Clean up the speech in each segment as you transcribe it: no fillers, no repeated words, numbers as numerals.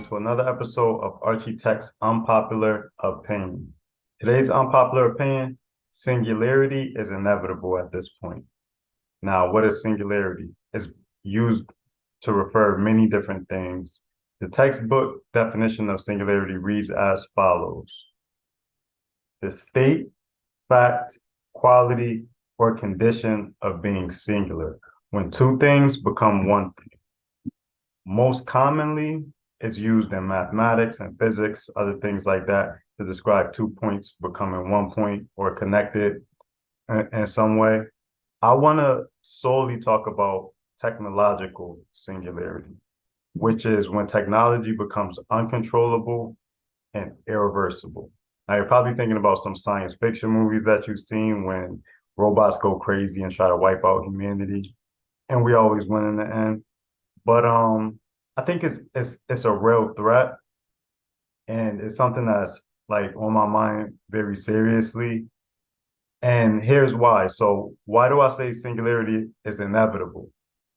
to another episode of Architect's Unpopular Opinion. Today's unpopular opinion, singularity is inevitable at this point. Now, what is singularity? It's used to refer many different things. The textbook definition of singularity reads as follows: the state, fact, quality, or condition of being singular, when two things become one thing. Most commonly, it's used in mathematics and physics, other things like that, to describe 2 points becoming 1 point or connected in some way. I want to solely talk about technological singularity, which is when technology becomes uncontrollable and irreversible. Now, you're probably thinking about some science fiction movies that you've seen when robots go crazy and try to wipe out humanity, and we always win in the end. But I think it's a real threat, and it's something that's like on my mind very seriously. And here's why. So why do I say singularity is inevitable?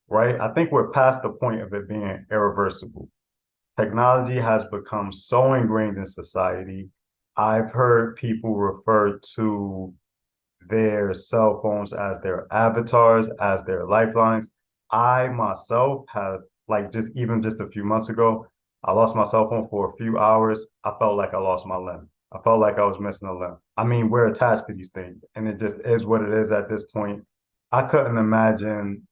Right? I think we're past the point of it being irreversible. Technology has become so ingrained in society. I've heard people refer to their cell phones as their avatars, as their lifelines. I myself have, like, just a few months ago, I lost my cell phone for a few hours. I felt like I lost my limb. I felt like I was missing a limb. I mean, we're attached to these things, and it just is what it is at this point. I couldn't imagine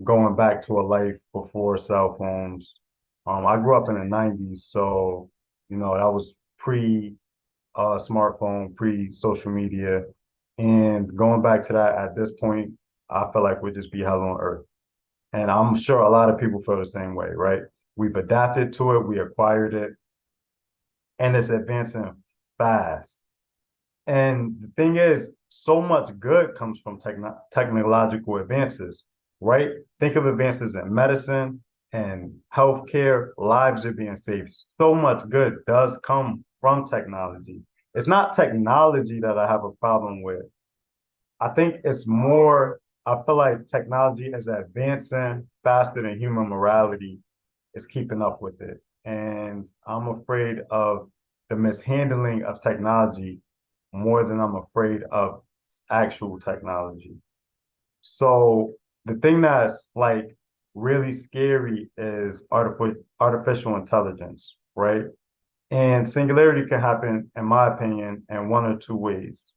going back to a life before cell phones. I grew up in the 90s, so, that was pre smartphone, pre social media. And going back to that at this point, I feel like we'd just be hell on earth. And I'm sure a lot of people feel the same way, right? We've adapted to it, we acquired it, and it's advancing fast. And the thing is, so much good comes from technological advances, right? Think of advances in medicine and healthcare, lives are being saved. So much good does come from technology. It's not technology that I have a problem with. I think it's more, I feel like technology is advancing faster than human morality is keeping up with it. And I'm afraid of the mishandling of technology more than I'm afraid of actual technology. So the thing that's like really scary is artificial intelligence, right? And singularity can happen, in my opinion, in one or two ways,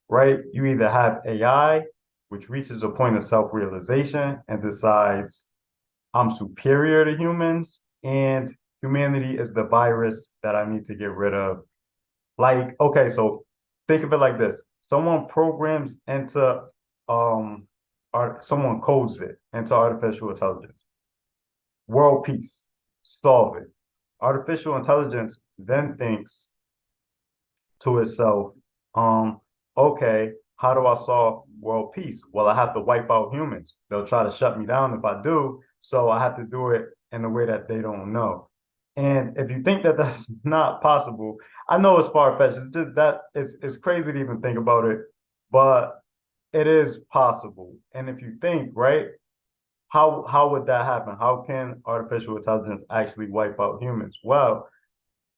right? You either have AI, which reaches a point of self-realization and decides I'm superior to humans, and humanity is the virus that I need to get rid of. Like, okay, so think of it like this. Someone programs into someone codes it into artificial intelligence. World peace, solve it. Artificial intelligence then thinks to itself, okay, how do I solve world peace? Well, I have to wipe out humans. They'll try to shut me down if I do, so I have to do it in a way that they don't know. And if you think that that's not possible, I know it's far-fetched. It's just that it's crazy to even think about it, but it is possible. And if you think, right, how would that happen? How can artificial intelligence actually wipe out humans? Well,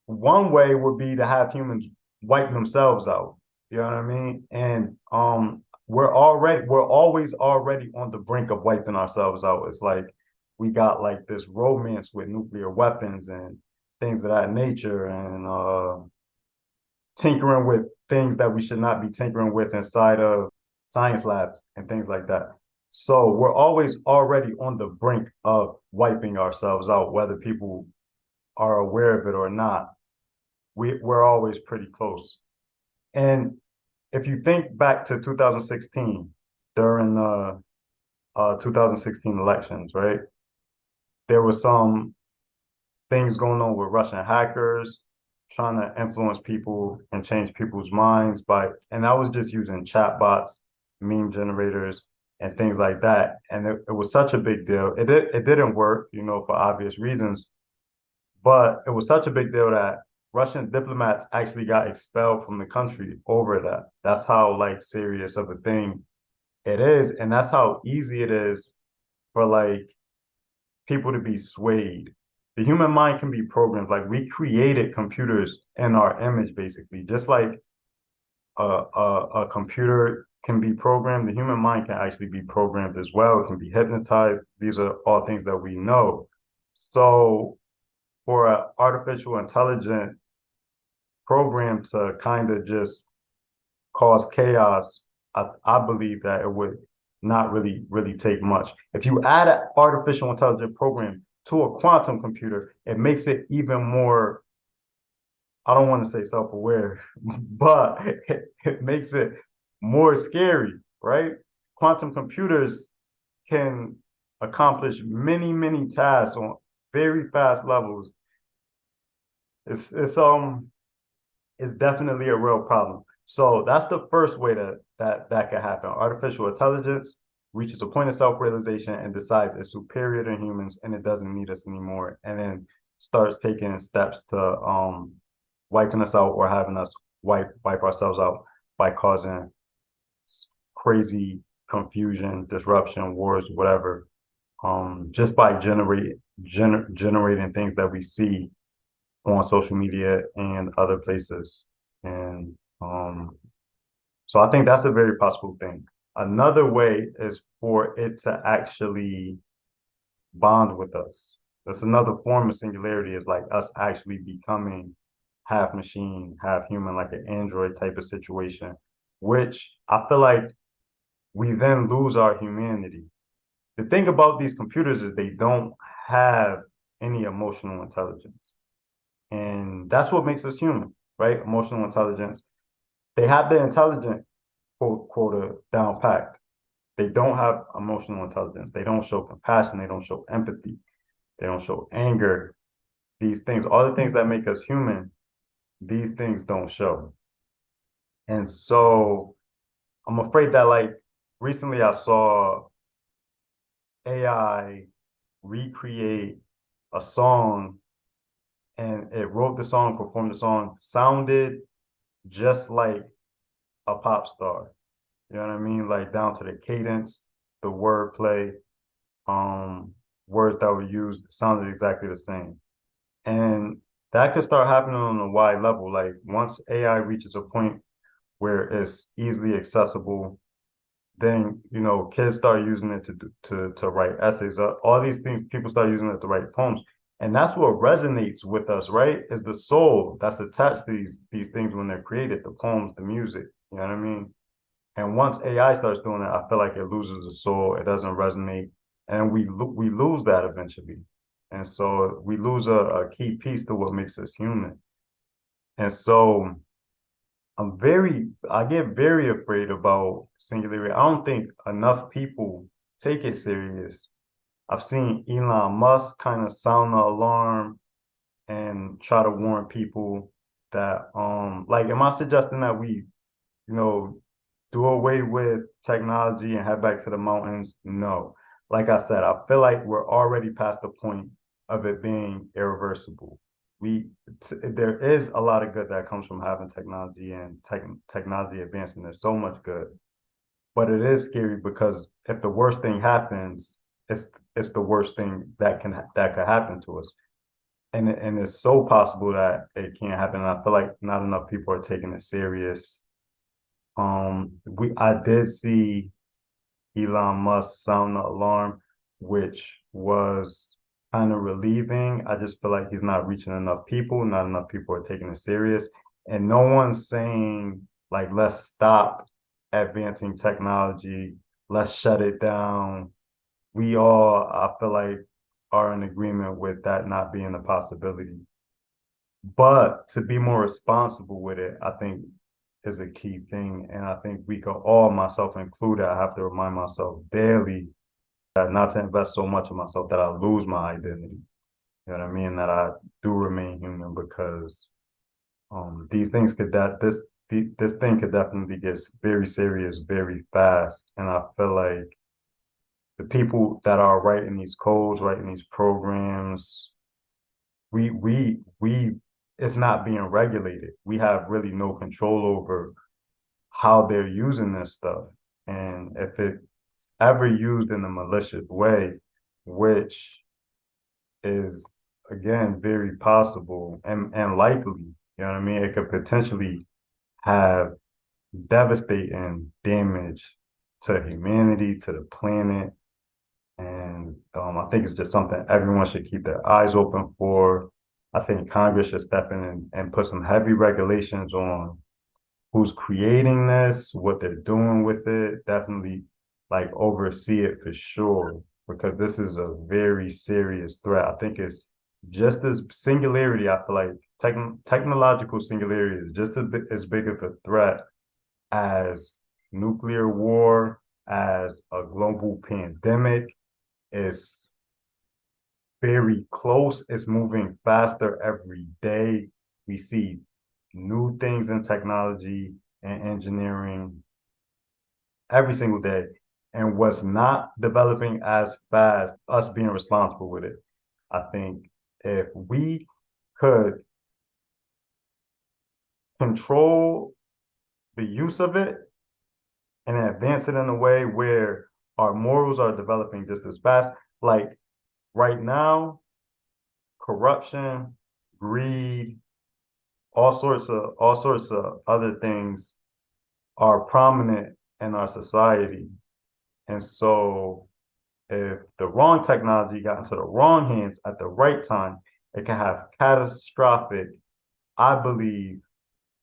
one way would be to have humans wipe themselves out. You know what I mean? And we're always already on the brink of wiping ourselves out. It's like we got like this romance with nuclear weapons and things of that nature, and tinkering with things that we should not be tinkering with inside of science labs and things like that. So we're always already on the brink of wiping ourselves out, whether people are aware of it or not. We're always pretty close. And if you think back to 2016, during the 2016 elections, right? There was some things going on with Russian hackers trying to influence people and change people's minds and I was just using chatbots, meme generators, and things like that. And it was such a big deal. It didn't work, for obvious reasons, but it was such a big deal that Russian diplomats actually got expelled from the country over that. That's how like serious of a thing it is, and that's how easy it is for like people to be swayed. the human mind can be programmed. Like we created computers in our image, basically, just like a computer can be programmed. The human mind can actually be programmed as well. It can be hypnotized. These are all things that we know. So for an artificial intelligent program to kind of just cause chaos, I believe that it would not really take much. If you add an artificial intelligent program to a quantum computer, it makes it even more, I don't want to say self-aware, but it makes it more scary, right? Quantum computers can accomplish many tasks on very fast levels. It's definitely a real problem. So that's the first way that could happen. Artificial intelligence reaches a point of self-realization and decides it's superior to humans and it doesn't need us anymore, and then starts taking steps to wiping us out or having us wipe ourselves out by causing crazy confusion, disruption, wars, whatever. Just by generating things that we see on social media and other places. And so I think that's a very possible thing. Another way is for it to actually bond with us. That's another form of singularity, is like us actually becoming half machine, half human, like an android type of situation, which I feel like we then lose our humanity. The thing about these computers is they don't have any emotional intelligence. And that's what makes us human, right? Emotional intelligence. They have the intelligent quota down packed. They don't have emotional intelligence. They don't show compassion. They don't show empathy. They don't show anger. These things, all the things that make us human, these things don't show. And so I'm afraid that, like, recently I saw AI recreate a song, and it wrote the song, performed the song, sounded just like a pop star. You know what I mean? Like down to the cadence, the wordplay, words that were used sounded exactly the same. And that could start happening on a wide level. Like once AI reaches a point where it's easily accessible, then kids start using it to write essays. All these things, people start using it to write poems, and that's what resonates with us, right? Is the soul that's attached to these things when they're created, the poems, the music. You know what I mean? And once AI starts doing it, I feel like it loses the soul. It doesn't resonate, and we lose that eventually. And so we lose a key piece to what makes us human. And so I get very afraid about singularity. I don't think enough people take it serious. I've seen Elon Musk kind of sound the alarm and try to warn people that, like, am I suggesting that we, you know, do away with technology and head back to the mountains? No. Like I said, I feel like we're already past the point of it being irreversible. There is a lot of good that comes from having technology and technology advancing. There's so much good, but it is scary because if the worst thing happens, it's the worst thing that could happen to us, and it's so possible that it can't happen. And I feel like not enough people are taking it serious. I did see Elon Musk sound the alarm, which was kind of relieving. I just feel like he's not reaching enough people. Not enough people are taking it serious. And no one's saying, like, let's stop advancing technology, let's shut it down. We all, I feel like, are in agreement with that not being a possibility. But to be more responsible with it, I think is a key thing. And I think we can all, myself included, I have to remind myself daily that not to invest so much in myself that I lose my identity. You know what I mean? That I do remain human, because these things this thing could definitely get very serious very fast. And I feel like the people that are writing these codes, writing these programs, we it's not being regulated. We have really no control over how they're using this stuff. And if it ever used in a malicious way, which is again, very possible and likely. You know what I mean? It could potentially have devastating damage to humanity, to the planet. And I think it's just something everyone should keep their eyes open for. I think Congress should step in and put some heavy regulations on who's creating this, what they're doing with it. Definitely like oversee it for sure, because this is a very serious threat. I think it's just as singularity. I feel like technological singularity is just as big of a threat as nuclear war, as a global pandemic. It's very close. It's moving faster every day. We see new things in technology and engineering every single day. And what's not developing as fast, us being responsible with it. I think if we could control the use of it and advance it in a way where our morals are developing just as fast, like right now, corruption, greed, all sorts of other things are prominent in our society. And so if the wrong technology got into the wrong hands at the right time, it can have catastrophic, I believe,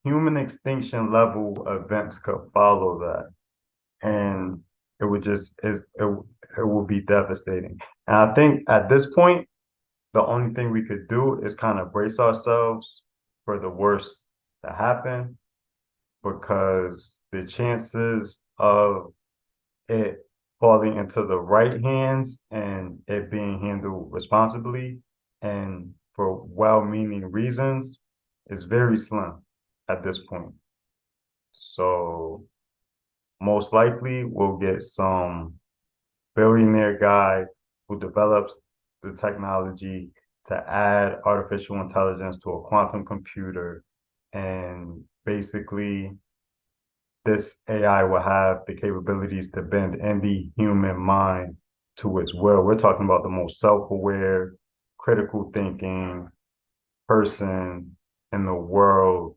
human extinction level events could follow that. And it would just it will be devastating. And I think at this point, the only thing we could do is kind of brace ourselves for the worst to happen, because the chances of it falling into the right hands and it being handled responsibly and for well-meaning reasons is very slim at this point. So most likely we'll get some billionaire guy who develops the technology to add artificial intelligence to a quantum computer, and basically this AI will have the capabilities to bend any human mind to its will. We're talking about the most self-aware, critical thinking person in the world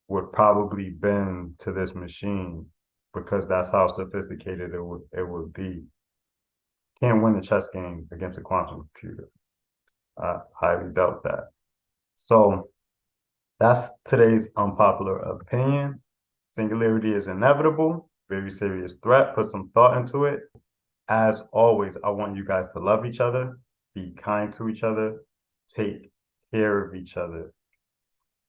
would probably bend to this machine, because that's how sophisticated it would be. Can't win a chess game against a quantum computer. I highly doubt that. So that's today's unpopular opinion. Singularity is inevitable, very serious threat. Put some thought into it. As always, I want you guys to love each other, be kind to each other, take care of each other.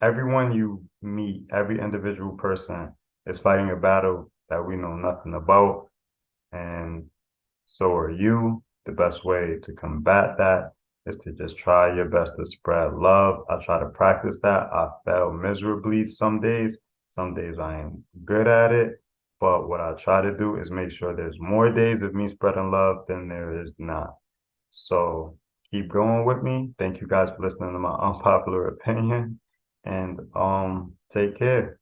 Everyone you meet, every individual person is fighting a battle that we know nothing about, and so are you. The best way to combat that is to just try your best to spread love. I try to practice that. I fail miserably some days. Some days I am good at it. But what I try to do is make sure there's more days of me spreading love than there is not. So keep going with me. Thank you guys for listening to my unpopular opinion. And take care.